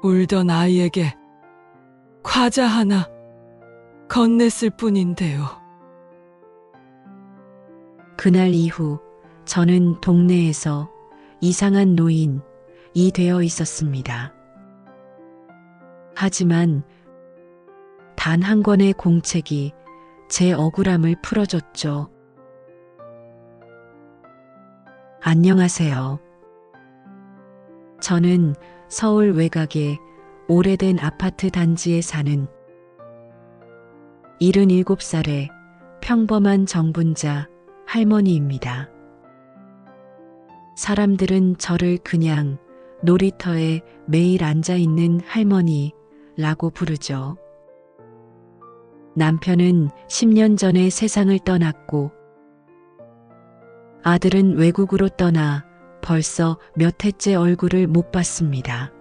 울던 아이에게 과자 하나 건넸을 뿐인데요. 그날 이후 저는 동네에서 이상한 노인이 되어 있었습니다. 하지만 단 한 권의 공책이 제 억울함을 풀어줬죠. 안녕하세요. 저는 서울 외곽의 오래된 아파트 단지에 사는 77살의 평범한 정분자 할머니입니다. 사람들은 저를 그냥 놀이터에 매일 앉아 있는 할머니라고 부르죠. 남편은 10년 전에 세상을 떠났고 아들은 외국으로 떠나 벌써 몇 해째 얼굴을 못 봤습니다.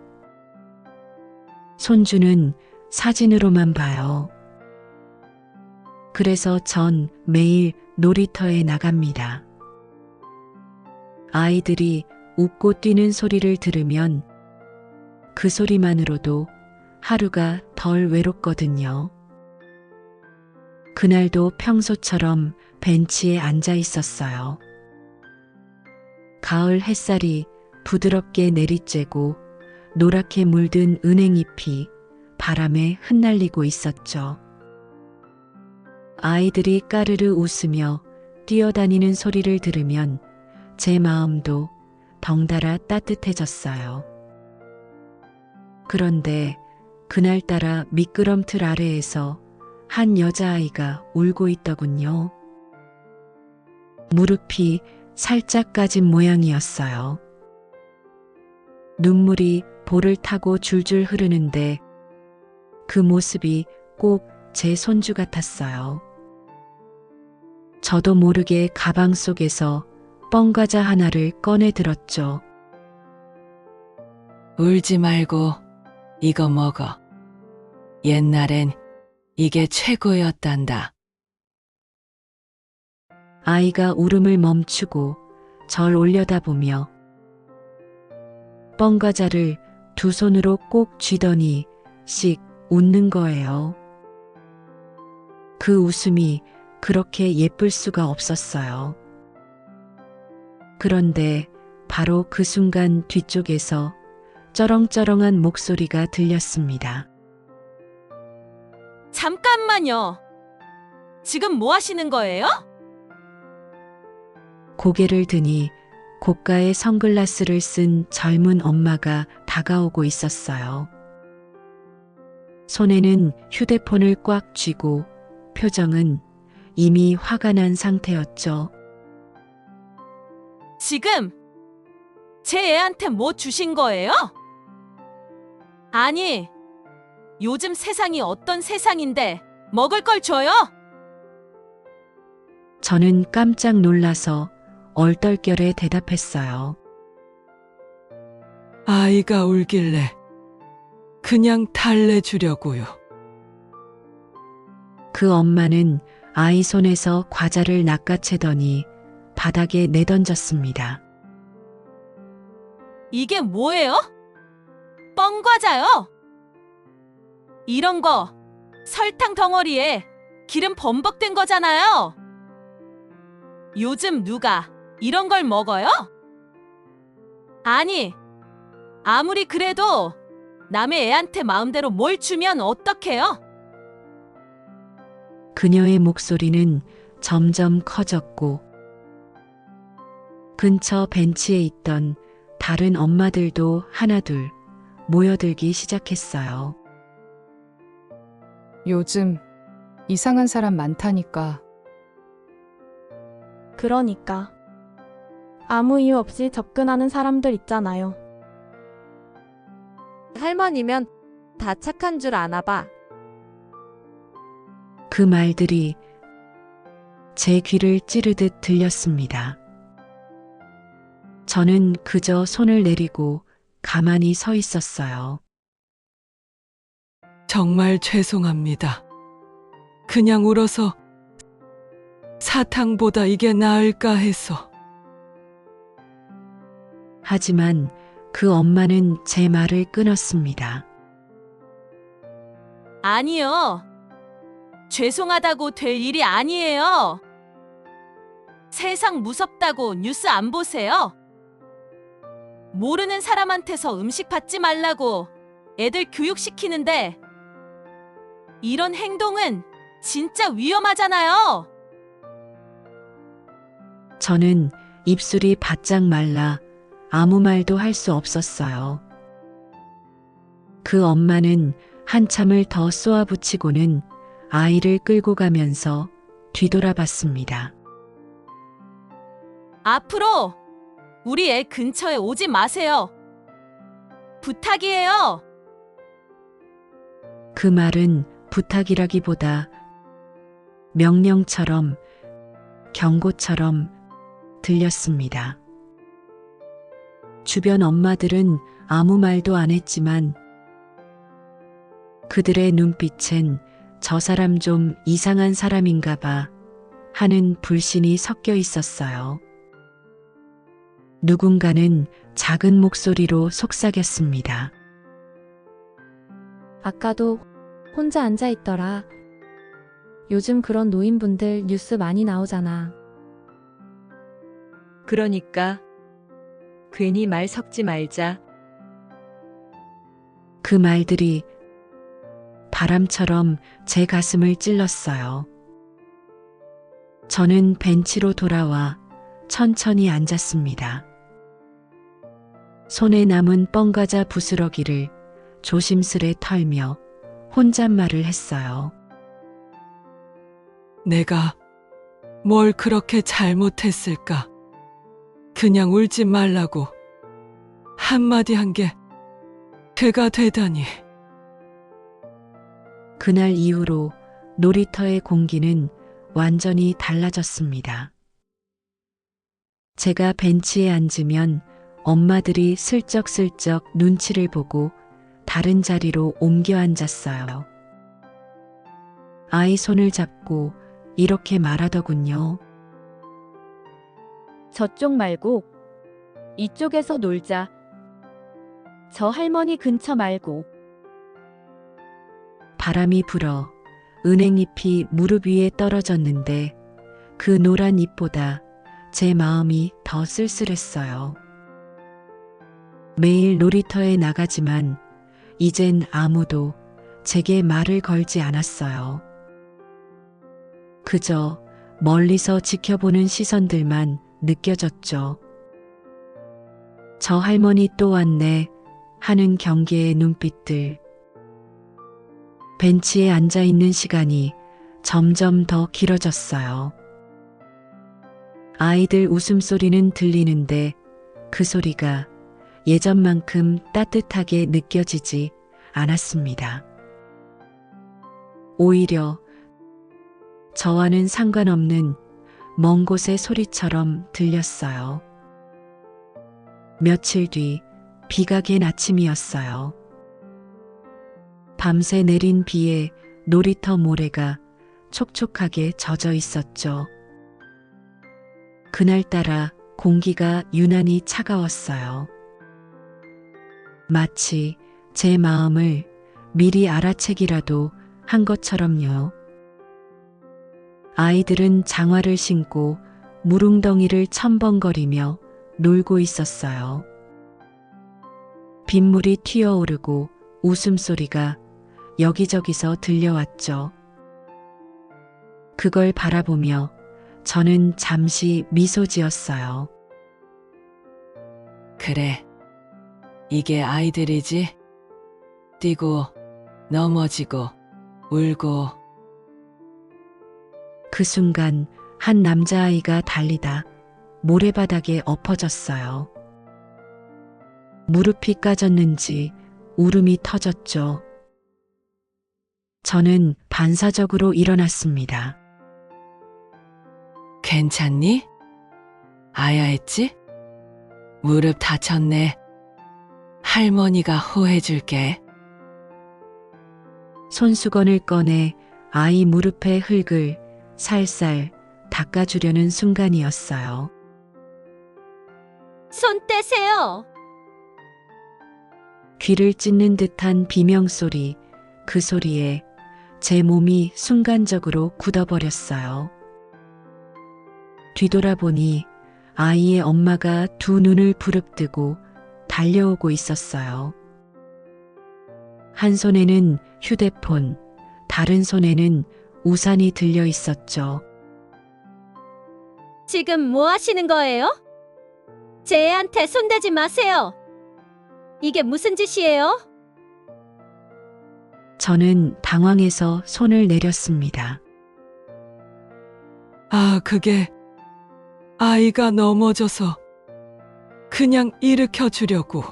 손주는 사진으로만 봐요. 그래서 전 매일 놀이터에 나갑니다. 아이들이 웃고 뛰는 소리를 들으면 그 소리만으로도 하루가 덜 외롭거든요. 그날도 평소처럼 벤치에 앉아 있었어요. 가을 햇살이 부드럽게 내리쬐고 노랗게 물든 은행잎이 바람에 흩날리고 있었죠. 아이들이 까르르 웃으며 뛰어다니는 소리를 들으면 제 마음도 덩달아 따뜻해졌어요. 그런데 그날따라 미끄럼틀 아래에서 한 여자아이가 울고 있더군요. 무릎이 살짝 까진 모양이었어요. 눈물이 볼을 타고 줄줄 흐르는데 그 모습이 꼭 제 손주 같았어요. 저도 모르게 가방 속에서 뻥과자 하나를 꺼내 들었죠. 울지 말고 이거 먹어. 옛날엔 이게 최고였단다. 아이가 울음을 멈추고 절 올려다보며 뻥과자를 두 손으로 꼭 쥐더니 씩 웃는 거예요. 그 웃음이 그렇게 예쁠 수가 없었어요. 그런데 바로 그 순간 뒤쪽에서 쩌렁쩌렁한 목소리가 들렸습니다. 잠깐만요. 지금 뭐 하시는 거예요? 고개를 드니 고가의 선글라스를 쓴 젊은 엄마가 다가오고 있었어요. 손에는 휴대폰을 꽉 쥐고 표정은 이미 화가 난 상태였죠. 지금 제 애한테 뭐 주신 거예요? 아니, 요즘 세상이 어떤 세상인데 먹을 걸 줘요? 저는 깜짝 놀라서 얼떨결에 대답했어요. 아이가 울길래 그냥 달래주려고요. 그 엄마는 아이 손에서 과자를 낚아채더니 바닥에 내던졌습니다. 이게 뭐예요? 뻥과자요? 이런 거 설탕 덩어리에 기름 범벅된 거잖아요. 요즘 누가 이런 걸 먹어요? 아니, 아무리 그래도 남의 애한테 마음대로 뭘 주면 어떡해요? 그녀의 목소리는 점점 커졌고 근처 벤치에 있던 다른 엄마들도 하나둘 모여들기 시작했어요. 요즘 이상한 사람 많다니까. 그러니까. 아무 이유 없이 접근하는 사람들 있잖아요. 할머니면 다 착한 줄 아나 봐. 그 말들이 제 귀를 찌르듯 들렸습니다. 저는 그저 손을 내리고 가만히 서 있었어요. 정말 죄송합니다. 그냥 울어서 사탕보다 이게 나을까 해서. 하지만 그 엄마는 제 말을 끊었습니다. 아니요. 죄송하다고 될 일이 아니에요. 세상 무섭다고 뉴스 안 보세요? 모르는 사람한테서 음식 받지 말라고 애들 교육시키는데 이런 행동은 진짜 위험하잖아요. 저는 입술이 바짝 말라 아무 말도 할 수 없었어요. 그 엄마는 한참을 더 쏘아붙이고는 아이를 끌고 가면서 뒤돌아봤습니다. 앞으로 우리 애 근처에 오지 마세요. 부탁이에요. 그 말은 부탁이라기보다 명령처럼 경고처럼 들렸습니다. 주변 엄마들은 아무 말도 안 했지만 그들의 눈빛엔 저 사람 좀 이상한 사람인가 봐 하는 불신이 섞여 있었어요. 누군가는 작은 목소리로 속삭였습니다. 아까도 혼자 앉아 있더라. 요즘 그런 노인분들 뉴스 많이 나오잖아. 그러니까 괜히 말 섞지 말자. 그 말들이 바람처럼 제 가슴을 찔렀어요. 저는 벤치로 돌아와 천천히 앉았습니다. 손에 남은 뻥과자 부스러기를 조심스레 털며 혼잣말을 했어요. 내가 뭘 그렇게 잘못했을까? 그냥 울지 말라고 한마디 한 게 그가 되다니. 그날 이후로 놀이터의 공기는 완전히 달라졌습니다. 제가 벤치에 앉으면 엄마들이 슬쩍슬쩍 눈치를 보고 다른 자리로 옮겨 앉았어요. 아이 손을 잡고 이렇게 말하더군요. 저쪽 말고 이쪽에서 놀자. 저 할머니 근처 말고. 바람이 불어 은행잎이 무릎 위에 떨어졌는데 그 노란 잎보다 제 마음이 더 쓸쓸했어요. 매일 놀이터에 나가지만 이젠 아무도 제게 말을 걸지 않았어요. 그저 멀리서 지켜보는 시선들만 느껴졌죠. 저 할머니 또 왔네 하는 경계의 눈빛들. 벤치에 앉아 있는 시간이 점점 더 길어졌어요. 아이들 웃음소리는 들리는데 그 소리가 예전만큼 따뜻하게 느껴지지 않았습니다. 오히려 저와는 상관없는 먼 곳의 소리처럼 들렸어요. 며칠 뒤 비가 갠 아침이었어요. 밤새 내린 비에 놀이터 모래가 촉촉하게 젖어 있었죠. 그날따라 공기가 유난히 차가웠어요. 마치 제 마음을 미리 알아채기라도 한 것처럼요. 아이들은 장화를 신고 무릉덩이를 첨벙거리며 놀고 있었어요. 빗물이 튀어오르고 웃음소리가 여기저기서 들려왔죠. 그걸 바라보며 저는 잠시 미소 지었어요. 그래, 이게 아이들이지? 뛰고 넘어지고 울고. 그 순간 한 남자아이가 달리다 모래바닥에 엎어졌어요. 무릎이 까졌는지 울음이 터졌죠. 저는 반사적으로 일어났습니다. 괜찮니? 아야했지? 무릎 다쳤네. 할머니가 호해줄게. 손수건을 꺼내 아이 무릎의 흙을 살살 닦아주려는 순간이었어요. 손 떼세요. 귀를 찢는 듯한 비명소리, 그 소리에 제 몸이 순간적으로 굳어버렸어요. 뒤돌아보니 아이의 엄마가 두 눈을 부릅뜨고 달려오고 있었어요. 한 손에는 휴대폰, 다른 손에는 우산이 들려 있었죠. 지금 뭐 하시는 거예요? 제 애한테 손대지 마세요. 이게 무슨 짓이에요? 저는 당황해서 손을 내렸습니다. 아, 그게 아이가 넘어져서 그냥 일으켜 주려고.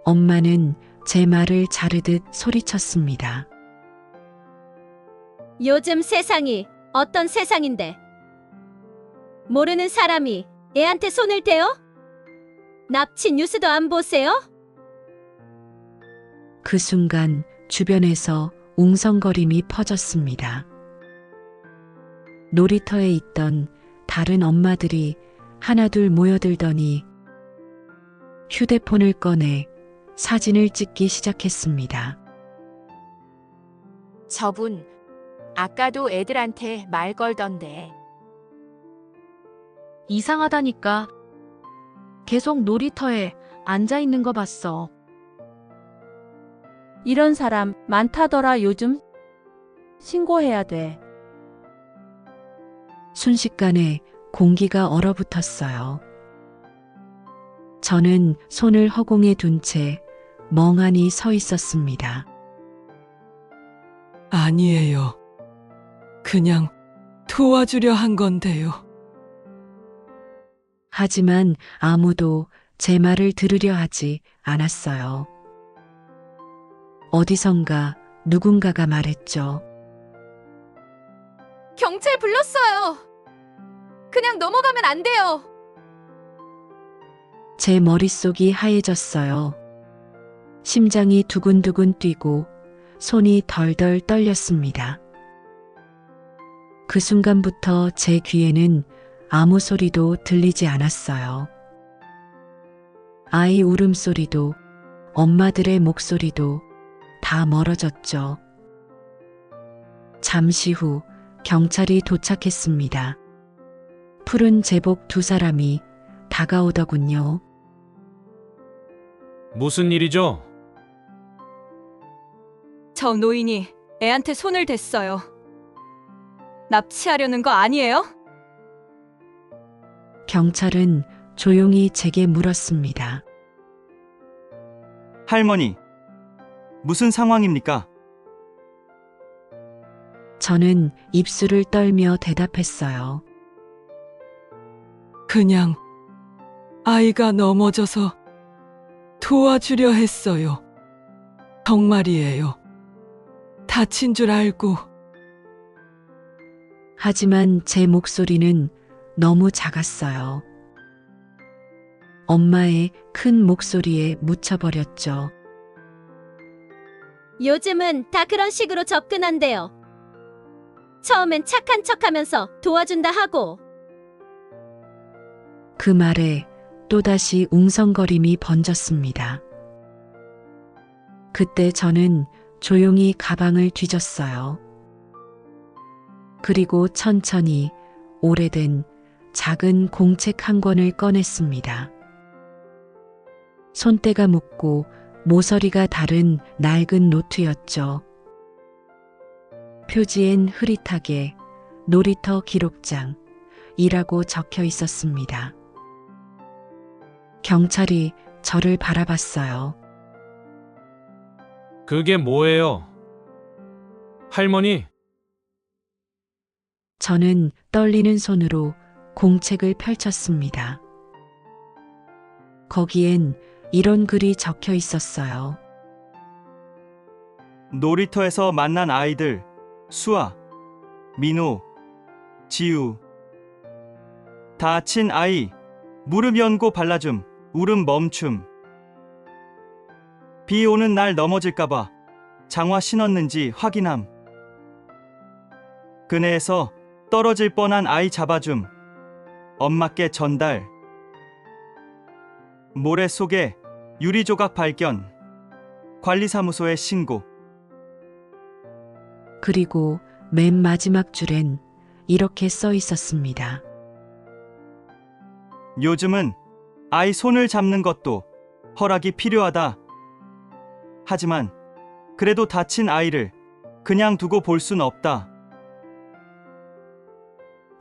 엄마는 제 말을 자르듯 소리쳤습니다. 요즘 세상이 어떤 세상인데 모르는 사람이 애한테 손을 대요? 납치 뉴스도 안 보세요? 그 순간 주변에서 웅성거림이 퍼졌습니다. 놀이터에 있던 다른 엄마들이 하나둘 모여들더니 휴대폰을 꺼내 사진을 찍기 시작했습니다. 저분, 아까도 애들한테 말 걸던데. 이상하다니까. 계속 놀이터에 앉아 있는 거 봤어. 이런 사람 많다더라 요즘. 신고해야 돼. 순식간에 공기가 얼어붙었어요. 저는 손을 허공에 둔 채 멍하니 서 있었습니다. 아니에요. 그냥 도와주려 한 건데요. 하지만 아무도 제 말을 들으려 하지 않았어요. 어디선가 누군가가 말했죠. 경찰 불렀어요. 그냥 넘어가면 안 돼요. 제 머릿속이 하얘졌어요. 심장이 두근두근 뛰고 손이 덜덜 떨렸습니다. 그 순간부터 제 귀에는 아무 소리도 들리지 않았어요. 아이 울음소리도 엄마들의 목소리도 다 멀어졌죠. 잠시 후 경찰이 도착했습니다. 푸른 제복 두 사람이 다가오더군요. 무슨 일이죠? 저 노인이 애한테 손을 댔어요. 납치하려는 거 아니에요? 경찰은 조용히 제게 물었습니다. 할머니, 무슨 상황입니까? 저는 입술을 떨며 대답했어요. 그냥 아이가 넘어져서 도와주려 했어요. 정말이에요. 다친 줄 알고. 하지만 제 목소리는 너무 작았어요. 엄마의 큰 목소리에 묻혀버렸죠. 요즘은 다 그런 식으로 접근한대요. 처음엔 착한 척하면서 도와준다 하고. 그 말에 또다시 웅성거림이 번졌습니다. 그때 저는 조용히 가방을 뒤졌어요. 그리고 천천히 오래된 작은 공책 한 권을 꺼냈습니다. 손때가 묻고 모서리가 다른 낡은 노트였죠. 표지엔 흐릿하게 놀이터 기록장이라고 적혀 있었습니다. 경찰이 저를 바라봤어요. 그게 뭐예요? 할머니, 저는 떨리는 손으로 공책을 펼쳤습니다. 거기엔 이런 글이 적혀 있었어요. 놀이터에서 만난 아이들 수아, 민호, 지우. 다친 아이 무릎 연고 발라줌, 울음 멈춤. 비 오는 날 넘어질까봐 장화 신었는지 확인함. 그네에서 떨어질 뻔한 아이 잡아줌, 엄마께 전달. 모래 속에 유리 조각 발견. 관리사무소에 신고. 그리고 맨 마지막 줄엔 이렇게 써 있었습니다. 요즘은 아이 손을 잡는 것도 허락이 필요하다. 하지만 그래도 다친 아이를 그냥 두고 볼 순 없다.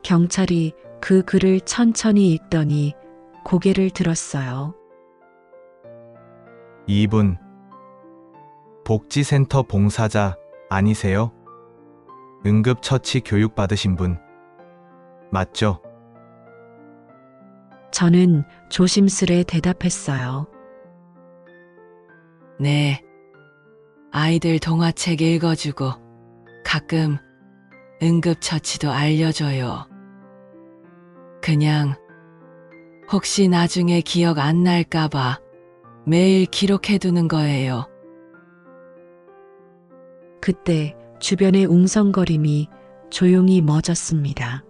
경찰이 그 글을 천천히 읽더니 고개를 들었어요. 이분 복지센터 봉사자 아니세요? 응급처치 교육 받으신 분 맞죠? 저는 조심스레 대답했어요. 네. 아이들 동화책 읽어주고 가끔 응급처치도 알려줘요. 그냥 혹시 나중에 기억 안 날까봐 매일 기록해두는 거예요. 그때 주변의 웅성거림이 조용히 멎었습니다.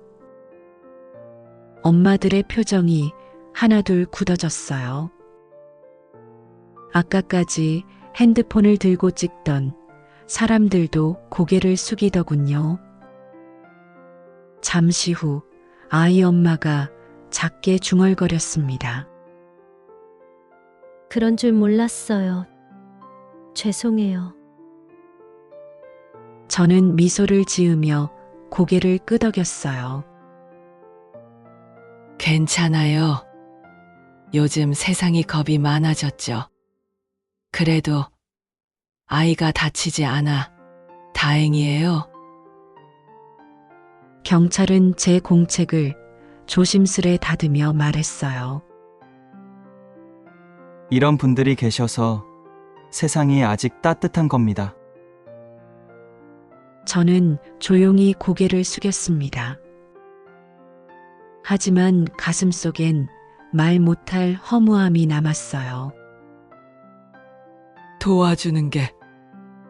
엄마들의 표정이 하나둘 굳어졌어요. 아까까지 핸드폰을 들고 찍던 사람들도 고개를 숙이더군요. 잠시 후 아이 엄마가 작게 중얼거렸습니다. 그런 줄 몰랐어요. 죄송해요. 저는 미소를 지으며 고개를 끄덕였어요. 괜찮아요. 요즘 세상이 겁이 많아졌죠. 그래도 아이가 다치지 않아 다행이에요. 경찰은 제 공책을 조심스레 다듬며 말했어요. 이런 분들이 계셔서 세상이 아직 따뜻한 겁니다. 저는 조용히 고개를 숙였습니다. 하지만 가슴속엔 말 못할 허무함이 남았어요. 도와주는 게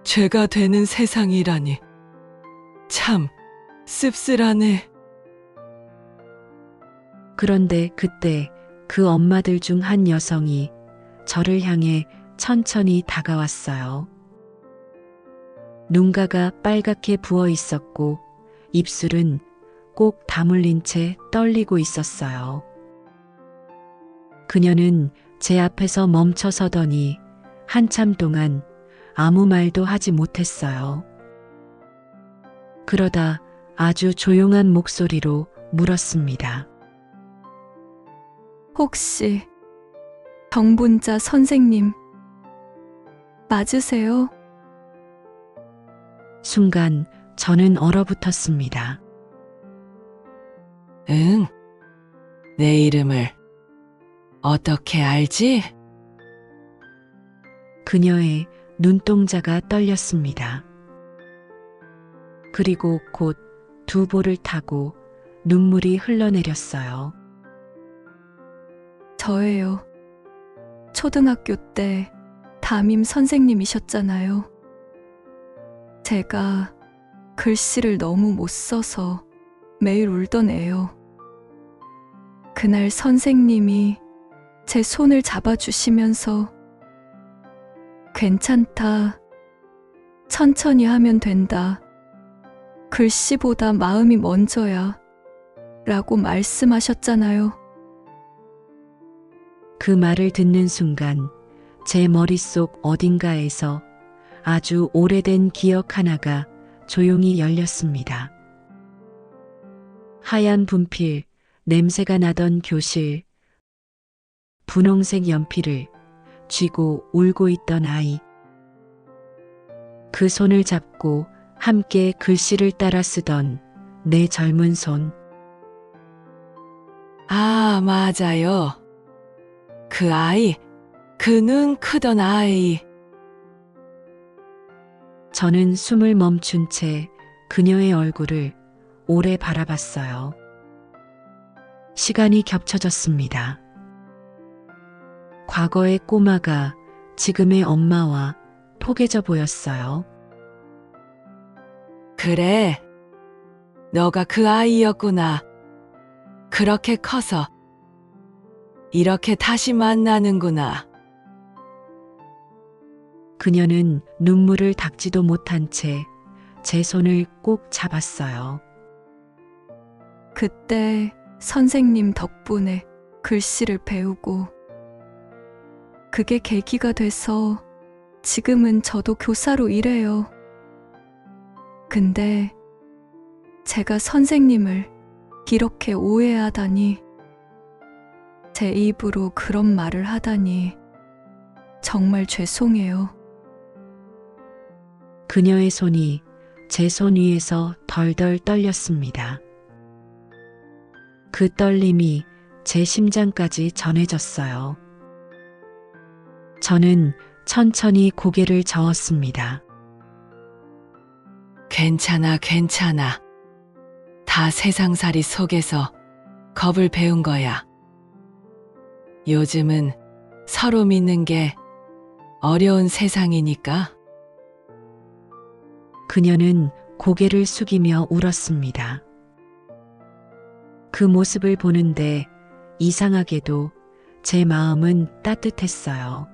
죄가 되는 세상이라니. 참 씁쓸하네. 그런데 그때 그 엄마들 중 한 여성이 저를 향해 천천히 다가왔어요. 눈가가 빨갛게 부어 있었고 입술은 꼭 다물린 채 떨리고 있었어요. 그녀는 제 앞에서 멈춰 서더니 한참 동안 아무 말도 하지 못했어요. 그러다 아주 조용한 목소리로 물었습니다. 혹시 정분자 선생님 맞으세요? 순간 저는 얼어붙었습니다. 응. 내 이름을 어떻게 알지? 그녀의 눈동자가 떨렸습니다. 그리고 곧 두 볼을 타고 눈물이 흘러내렸어요. 저예요. 초등학교 때 담임 선생님이셨잖아요. 제가 글씨를 너무 못 써서 매일 울던 애요. 그날 선생님이 제 손을 잡아주시면서 괜찮다, 천천히 하면 된다, 글씨보다 마음이 먼저야 라고 말씀하셨잖아요. 그 말을 듣는 순간 제 머릿속 어딘가에서 아주 오래된 기억 하나가 조용히 열렸습니다. 하얀 분필, 냄새가 나던 교실, 분홍색 연필을 쥐고 울고 있던 아이. 그 손을 잡고 함께 글씨를 따라 쓰던 내 젊은 손. 아, 맞아요. 그 아이, 그 눈 크던 아이. 저는 숨을 멈춘 채 그녀의 얼굴을 오래 바라봤어요. 시간이 겹쳐졌습니다. 과거의 꼬마가 지금의 엄마와 포개져 보였어요. 그래. 너가 그 아이였구나. 그렇게 커서 이렇게 다시 만나는구나. 그녀는 눈물을 닦지도 못한 채 제 손을 꼭 잡았어요. 그때 선생님 덕분에 글씨를 배우고 그게 계기가 돼서 지금은 저도 교사로 일해요. 근데 제가 선생님을 이렇게 오해하다니, 제 입으로 그런 말을 하다니 정말 죄송해요. 그녀의 손이 제 손 위에서 덜덜 떨렸습니다. 그 떨림이 제 심장까지 전해졌어요. 저는 천천히 고개를 저었습니다. 괜찮아, 괜찮아. 다 세상살이 속에서 겁을 배운 거야. 요즘은 서로 믿는 게 어려운 세상이니까. 그녀는 고개를 숙이며 울었습니다. 그 모습을 보는데 이상하게도 제 마음은 따뜻했어요.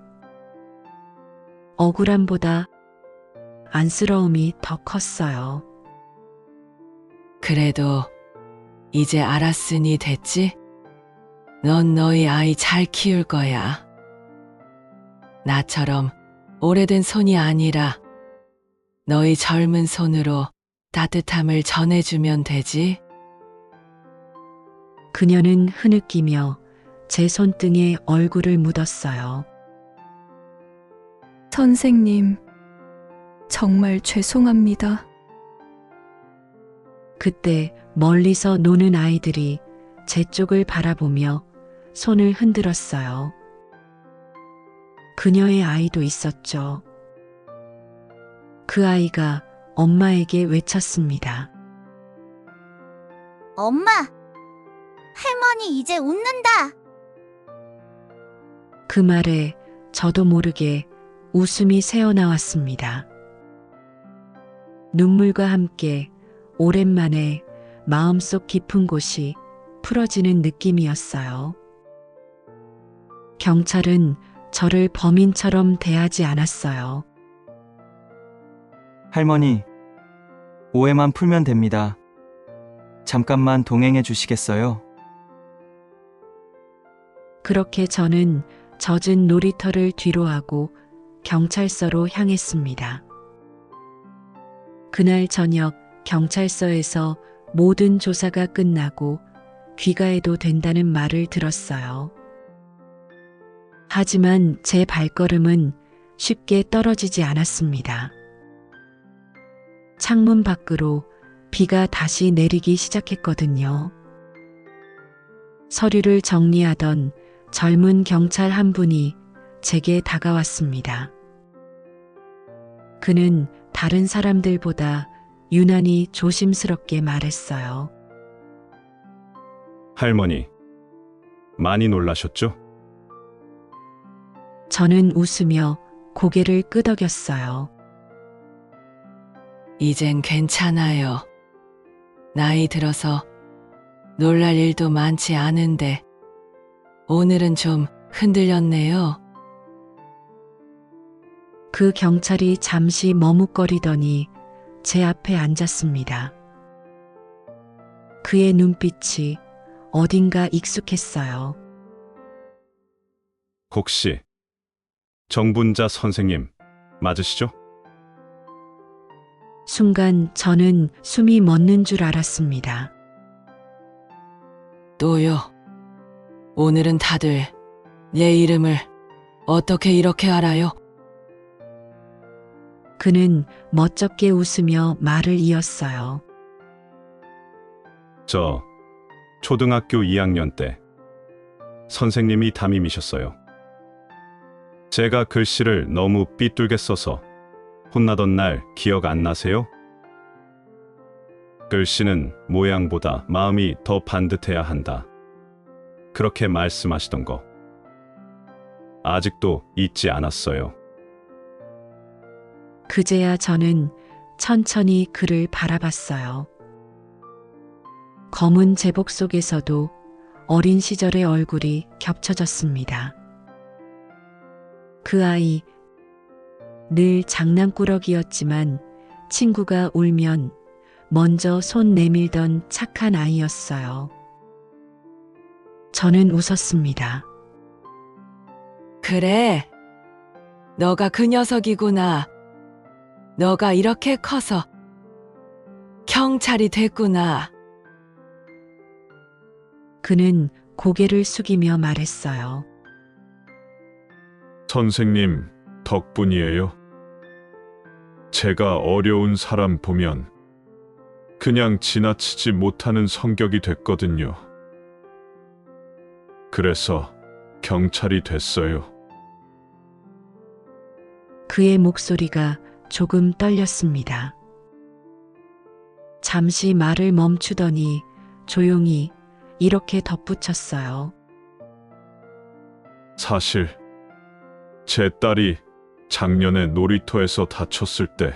억울함보다 안쓰러움이 더 컸어요. 그래도 이제 알았으니 됐지? 넌 너희 아이 잘 키울 거야. 나처럼 오래된 손이 아니라 너희 젊은 손으로 따뜻함을 전해주면 되지. 그녀는 흐느끼며 제 손등에 얼굴을 묻었어요. 선생님, 정말 죄송합니다. 그때 멀리서 노는 아이들이 제 쪽을 바라보며 손을 흔들었어요. 그녀의 아이도 있었죠. 그 아이가 엄마에게 외쳤습니다. 엄마! 할머니 이제 웃는다! 그 말에 저도 모르게 웃음이 새어나왔습니다. 눈물과 함께 오랜만에 마음속 깊은 곳이 풀어지는 느낌이었어요. 경찰은 저를 범인처럼 대하지 않았어요. 할머니, 오해만 풀면 됩니다. 잠깐만 동행해 주시겠어요? 그렇게 저는 젖은 놀이터를 뒤로하고 경찰서로 향했습니다. 그날 저녁 경찰서에서 모든 조사가 끝나고 귀가해도 된다는 말을 들었어요. 하지만 제 발걸음은 쉽게 떨어지지 않았습니다. 창문 밖으로 비가 다시 내리기 시작했거든요. 서류를 정리하던 젊은 경찰 한 분이 제게 다가왔습니다. 그는 다른 사람들보다 유난히 조심스럽게 말했어요. 할머니, 많이 놀라셨죠? 저는 웃으며 고개를 끄덕였어요. 이젠 괜찮아요. 나이 들어서 놀랄 일도 많지 않은데 오늘은 좀 흔들렸네요. 그 경찰이 잠시 머뭇거리더니 제 앞에 앉았습니다. 그의 눈빛이 어딘가 익숙했어요. 혹시 정분자 선생님 맞으시죠? 순간 저는 숨이 멎는 줄 알았습니다. 또요. 오늘은 다들 내 이름을 어떻게 이렇게 알아요? 그는 멋쩍게 웃으며 말을 이었어요. 저 초등학교 2학년 때 선생님이 담임이셨어요. 제가 글씨를 너무 삐뚤게 써서 혼나던 날 기억 안 나세요? 글씨는 모양보다 마음이 더 반듯해야 한다. 그렇게 말씀하시던 거 아직도 잊지 않았어요. 그제야 저는 천천히 그를 바라봤어요. 검은 제복 속에서도 어린 시절의 얼굴이 겹쳐졌습니다. 그 아이, 늘 장난꾸러기였지만 친구가 울면 먼저 손 내밀던 착한 아이였어요. 저는 웃었습니다. 그래. 너가 그 녀석이구나. 너가 이렇게 커서 경찰이 됐구나. 그는 고개를 숙이며 말했어요. 선생님 덕분이에요. 제가 어려운 사람 보면 그냥 지나치지 못하는 성격이 됐거든요. 그래서 경찰이 됐어요. 그의 목소리가 조금 떨렸습니다. 잠시 말을 멈추더니 조용히 이렇게 덧붙였어요. 사실 제 딸이 작년에 놀이터에서 다쳤을 때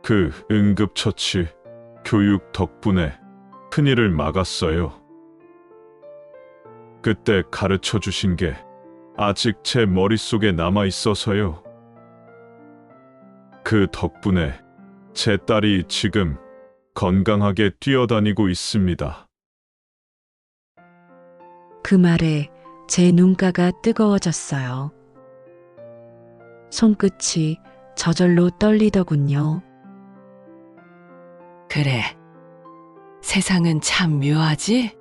그 응급처치 교육 덕분에 큰일을 막았어요. 그때 가르쳐 주신 게 아직 제 머릿속에 남아 있어서요. 그 덕분에 제 딸이 지금 건강하게 뛰어다니고 있습니다. 그 말에 제 눈가가 뜨거워졌어요. 손끝이 저절로 떨리더군요. 그래. 세상은 참 묘하지?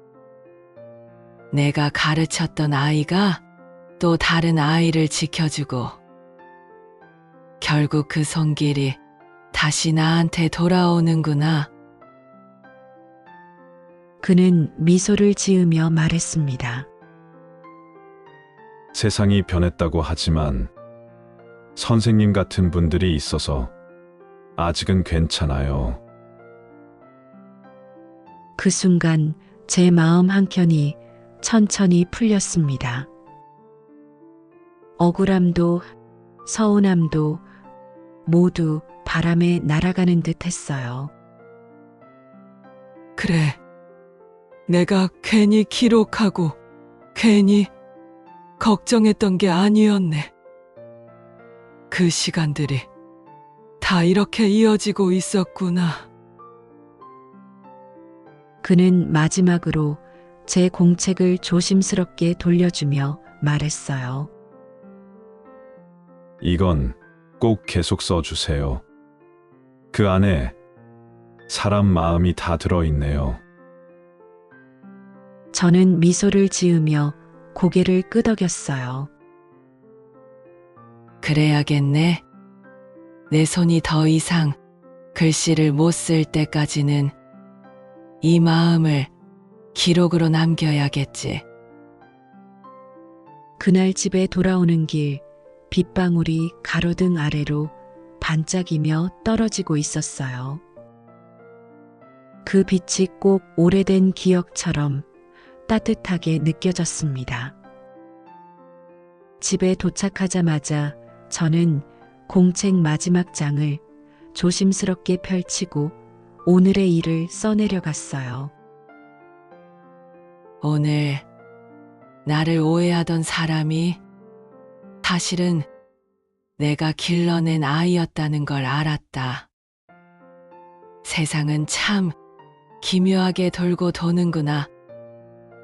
내가 가르쳤던 아이가 또 다른 아이를 지켜주고 결국 그 손길이 다시 나한테 돌아오는구나. 그는 미소를 지으며 말했습니다. 세상이 변했다고 하지만 선생님 같은 분들이 있어서 아직은 괜찮아요. 그 순간 제 마음 한켠이 천천히 풀렸습니다. 억울함도 서운함도 모두 바람에 날아가는 듯 했어요. 그래. 내가 괜히 기록하고 괜히 걱정했던 게 아니었네. 그 시간들이 다 이렇게 이어지고 있었구나. 그는 마지막으로 제 공책을 조심스럽게 돌려주며 말했어요. 이건 꼭 계속 써주세요. 그 안에 사람 마음이 다 들어있네요. 저는 미소를 지으며 고개를 끄덕였어요. 그래야겠네. 내 손이 더 이상 글씨를 못 쓸 때까지는 이 마음을 기록으로 남겨야겠지. 그날 집에 돌아오는 길 빗방울이 가로등 아래로 반짝이며 떨어지고 있었어요. 그 빛이 꼭 오래된 기억처럼 따뜻하게 느껴졌습니다. 집에 도착하자마자 저는 공책 마지막 장을 조심스럽게 펼치고 오늘의 일을 써내려갔어요. 오늘 나를 오해하던 사람이 사실은 내가 길러낸 아이였다는 걸 알았다. 세상은 참 기묘하게 돌고 도는구나.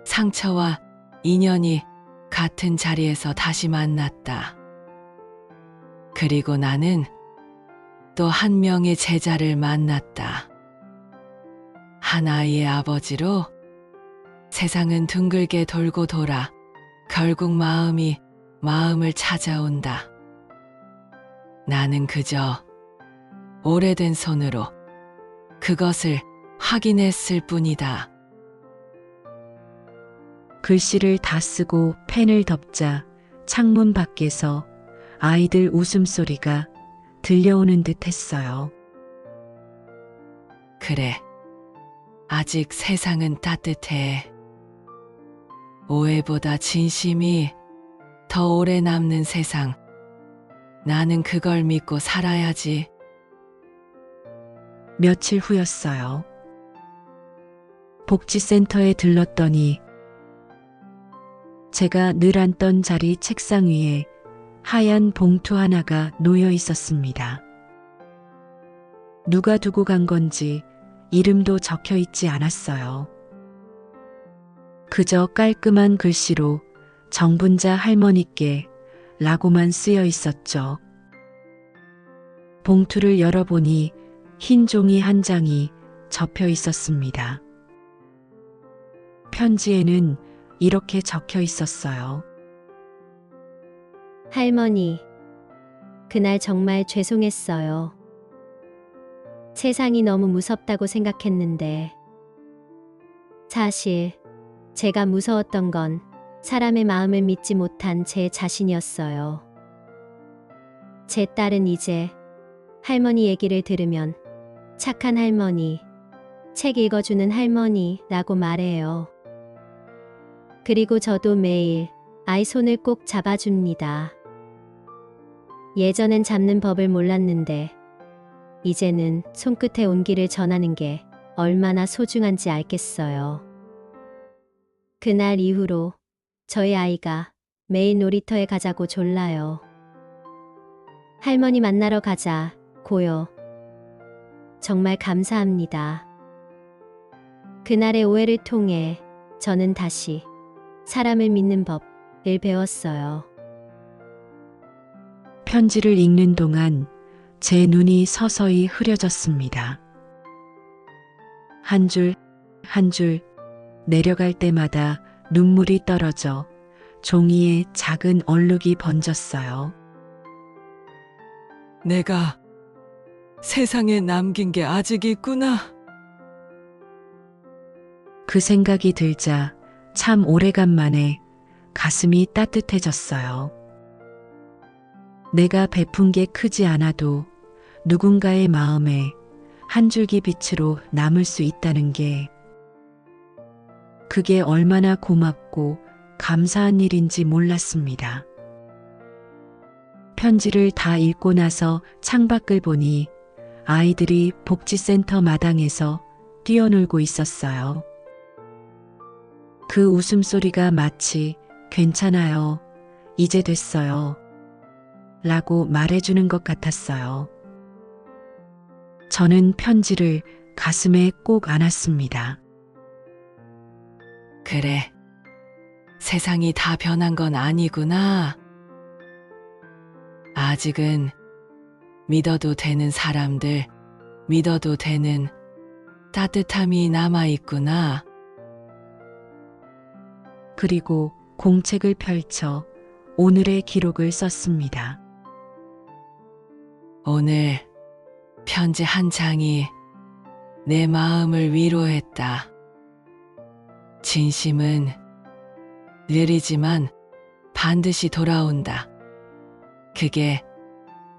상처와 인연이 같은 자리에서 다시 만났다. 그리고 나는 또 한 명의 제자를 만났다. 한 아이의 아버지로 세상은 둥글게 돌고 돌아 결국 마음이 마음을 찾아온다. 나는 그저 오래된 손으로 그것을 확인했을 뿐이다. 글씨를 다 쓰고 펜을 덮자 창문 밖에서 아이들 웃음소리가 들려오는 듯 했어요. 그래, 아직 세상은 따뜻해. 오해보다 진심이 더 오래 남는 세상. 나는 그걸 믿고 살아야지. 며칠 후였어요. 복지센터에 들렀더니 제가 늘 앉던 자리 책상 위에 하얀 봉투 하나가 놓여 있었습니다. 누가 두고 간 건지 이름도 적혀 있지 않았어요. 그저 깔끔한 글씨로 정분자 할머니께 라고만 쓰여 있었죠. 봉투를 열어보니 흰 종이 한 장이 접혀 있었습니다. 편지에는 이렇게 적혀 있었어요. 할머니, 그날 정말 죄송했어요. 세상이 너무 무섭다고 생각했는데, 사실 제가 무서웠던 건 사람의 마음을 믿지 못한 제 자신이었어요. 제 딸은 이제 할머니 얘기를 들으면 착한 할머니, 책 읽어주는 할머니라고 말해요. 그리고 저도 매일 아이 손을 꼭 잡아줍니다. 예전엔 잡는 법을 몰랐는데 이제는 손끝에 온기를 전하는 게 얼마나 소중한지 알겠어요. 그날 이후로 저희 아이가 매일 놀이터에 가자고 졸라요. 할머니 만나러 가자고요. 정말 감사합니다. 그날의 오해를 통해 저는 다시 사람을 믿는 법을 배웠어요. 편지를 읽는 동안 제 눈이 서서히 흐려졌습니다. 한 줄 한 줄 내려갈 때마다 눈물이 떨어져 종이에 작은 얼룩이 번졌어요. 내가 세상에 남긴 게 아직 있구나. 그 생각이 들자 참 오래간만에 가슴이 따뜻해졌어요. 내가 베푼 게 크지 않아도 누군가의 마음에 한 줄기 빛으로 남을 수 있다는 게 그게 얼마나 고맙고 감사한 일인지 몰랐습니다. 편지를 다 읽고 나서 창밖을 보니 아이들이 복지센터 마당에서 뛰어놀고 있었어요. 그 웃음소리가 마치 괜찮아요, 이제 됐어요 라고 말해주는 것 같았어요. 저는 편지를 가슴에 꼭 안았습니다. 그래, 세상이 다 변한 건 아니구나. 아직은 믿어도 되는 사람들, 믿어도 되는 따뜻함이 남아있구나. 그리고 공책을 펼쳐 오늘의 기록을 썼습니다. 오늘 편지 한 장이 내 마음을 위로했다. 진심은 느리지만 반드시 돌아온다. 그게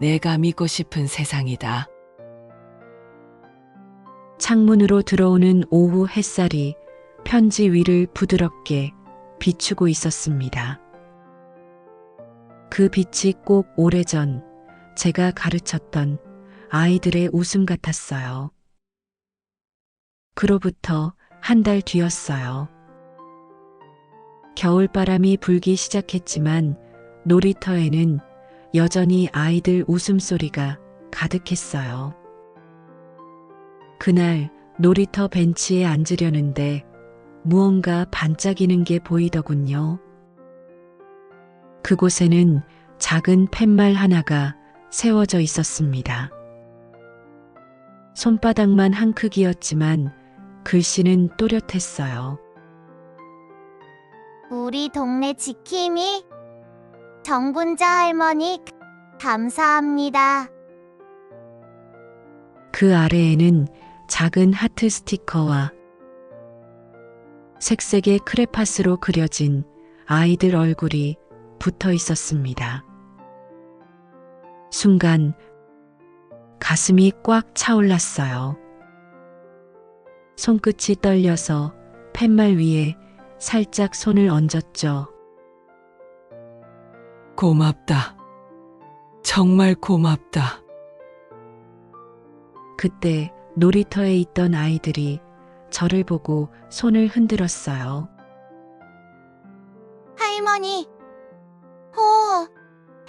내가 믿고 싶은 세상이다. 창문으로 들어오는 오후 햇살이 편지 위를 부드럽게 비추고 있었습니다. 그 빛이 꼭 오래전 제가 가르쳤던 아이들의 웃음 같았어요. 그로부터 한 달 뒤였어요. 겨울바람이 불기 시작했지만 놀이터에는 여전히 아이들 웃음소리가 가득했어요. 그날 놀이터 벤치에 앉으려는데 무언가 반짝이는 게 보이더군요. 그곳에는 작은 팻말 하나가 세워져 있었습니다. 손바닥만 한 크기였지만 글씨는 또렷했어요. 우리 동네 지킴이 정분자 할머니 감사합니다. 그 아래에는 작은 하트 스티커와 색색의 크레파스로 그려진 아이들 얼굴이 붙어 있었습니다. 순간 가슴이 꽉 차올랐어요. 손끝이 떨려서 팻말 위에 살짝 손을 얹었죠. 고맙다. 정말 고맙다. 그때 놀이터에 있던 아이들이 저를 보고 손을 흔들었어요. 할머니,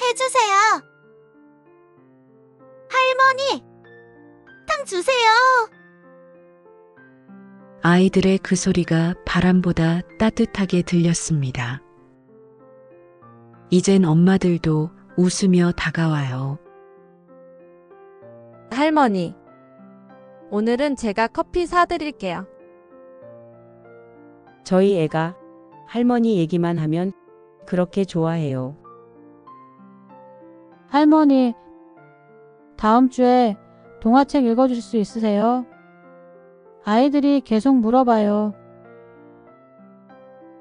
해주세요. 할머니, 탕 주세요. 아이들의 그 소리가 바람보다 따뜻하게 들렸습니다. 이젠 엄마들도 웃으며 다가와요. 할머니, 오늘은 제가 커피 사드릴게요. 저희 애가 할머니 얘기만 하면 그렇게 좋아해요. 할머니, 다음 주에 동화책 읽어주실 수 있으세요? 아이들이 계속 물어봐요.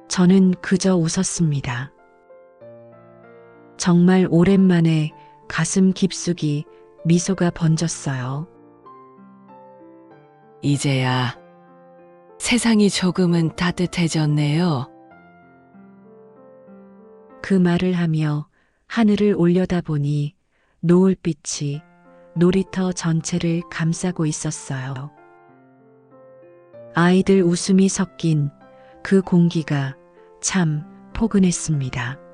저는 그저 웃었습니다. 정말 오랜만에 가슴 깊숙이 미소가 번졌어요. 이제야 세상이 조금은 따뜻해졌네요. 그 말을 하며 하늘을 올려다보니 노을빛이 놀이터 전체를 감싸고 있었어요. 아이들 웃음이 섞인 그 공기가 참 포근했습니다.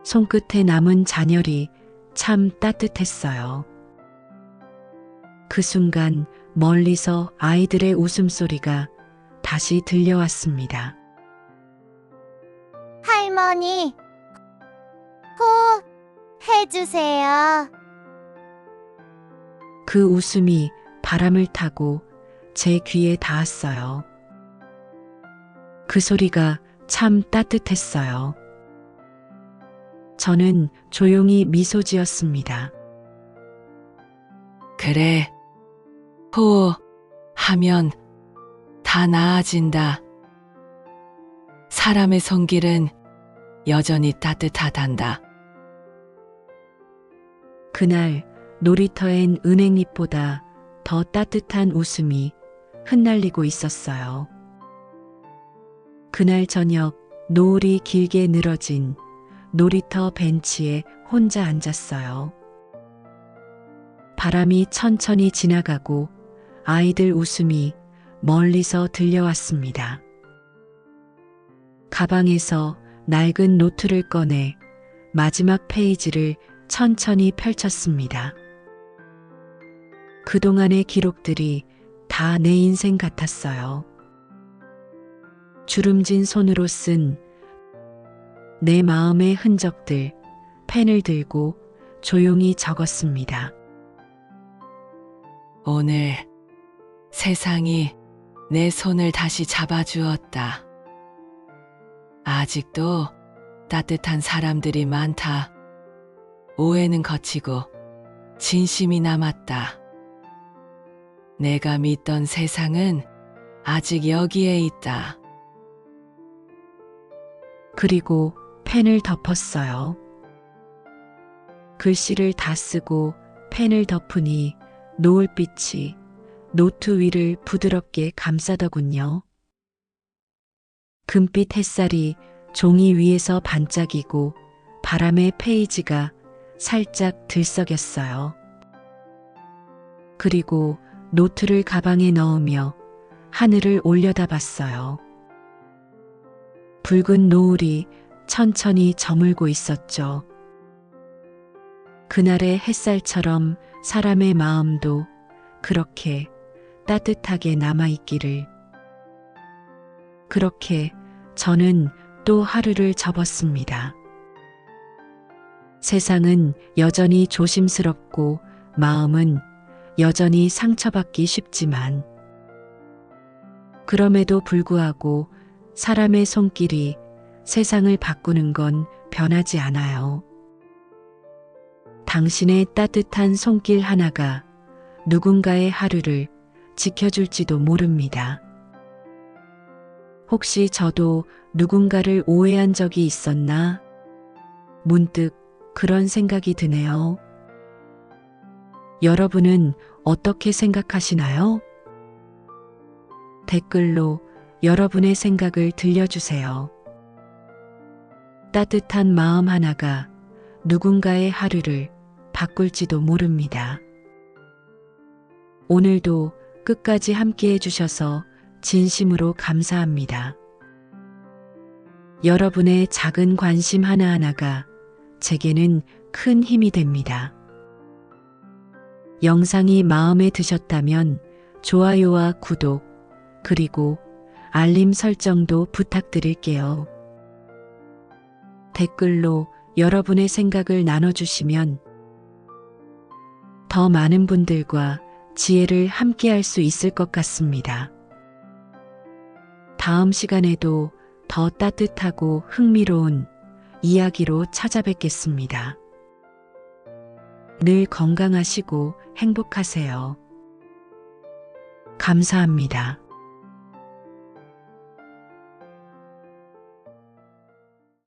손끝에 남은 잔열이 참 따뜻했어요. 그 순간 멀리서 아이들의 웃음소리가 다시 들려왔습니다. 할머니, 호 해주세요. 그 웃음이 바람을 타고 제 귀에 닿았어요. 그 소리가 참 따뜻했어요. 저는 조용히 미소 지었습니다. 그래, 호 하면 다 나아진다. 사람의 손길은 여전히 따뜻하단다. 그날 놀이터엔 은행잎보다 더 따뜻한 웃음이 흩날리고 있었어요. 그날 저녁 노을이 길게 늘어진 놀이터 벤치에 혼자 앉았어요. 바람이 천천히 지나가고 아이들 웃음이 멀리서 들려왔습니다. 가방에서 낡은 노트를 꺼내 마지막 페이지를 천천히 펼쳤습니다. 그동안의 기록들이 다 내 인생 같았어요. 주름진 손으로 쓴 내 마음의 흔적들, 펜을 들고 조용히 적었습니다. 오늘 세상이 내 손을 다시 잡아주었다. 아직도 따뜻한 사람들이 많다. 오해는 거치고 진심이 남았다. 내가 믿던 세상은 아직 여기에 있다. 그리고 펜을 덮었어요. 글씨를 다 쓰고 펜을 덮으니 노을빛이 노트 위를 부드럽게 감싸더군요. 금빛 햇살이 종이 위에서 반짝이고 바람의 페이지가 살짝 들썩였어요. 그리고 노트를 가방에 넣으며 하늘을 올려다봤어요. 붉은 노을이 천천히 저물고 있었죠. 그날의 햇살처럼 사람의 마음도 그렇게 따뜻하게 남아있기를. 그렇게 저는 또 하루를 접었습니다. 세상은 여전히 조심스럽고 마음은 여전히 상처받기 쉽지만 그럼에도 불구하고 사람의 손길이 세상을 바꾸는 건 변하지 않아요. 당신의 따뜻한 손길 하나가 누군가의 하루를 지켜줄지도 모릅니다. 혹시 저도 누군가를 오해한 적이 있었나? 문득 그런 생각이 드네요. 여러분은 어떻게 생각하시나요? 댓글로 여러분의 생각을 들려주세요. 따뜻한 마음 하나가 누군가의 하루를 바꿀지도 모릅니다. 오늘도 끝까지 함께 해주셔서 진심으로 감사합니다. 여러분의 작은 관심 하나하나가 제게는 큰 힘이 됩니다. 영상이 마음에 드셨다면 좋아요와 구독, 그리고 알림 설정도 부탁드릴게요. 댓글로 여러분의 생각을 나눠주시면 더 많은 분들과 지혜를 함께 할 수 있을 것 같습니다. 다음 시간에도 더 따뜻하고 흥미로운 이야기로 찾아뵙겠습니다. 늘 건강하시고 행복하세요. 감사합니다.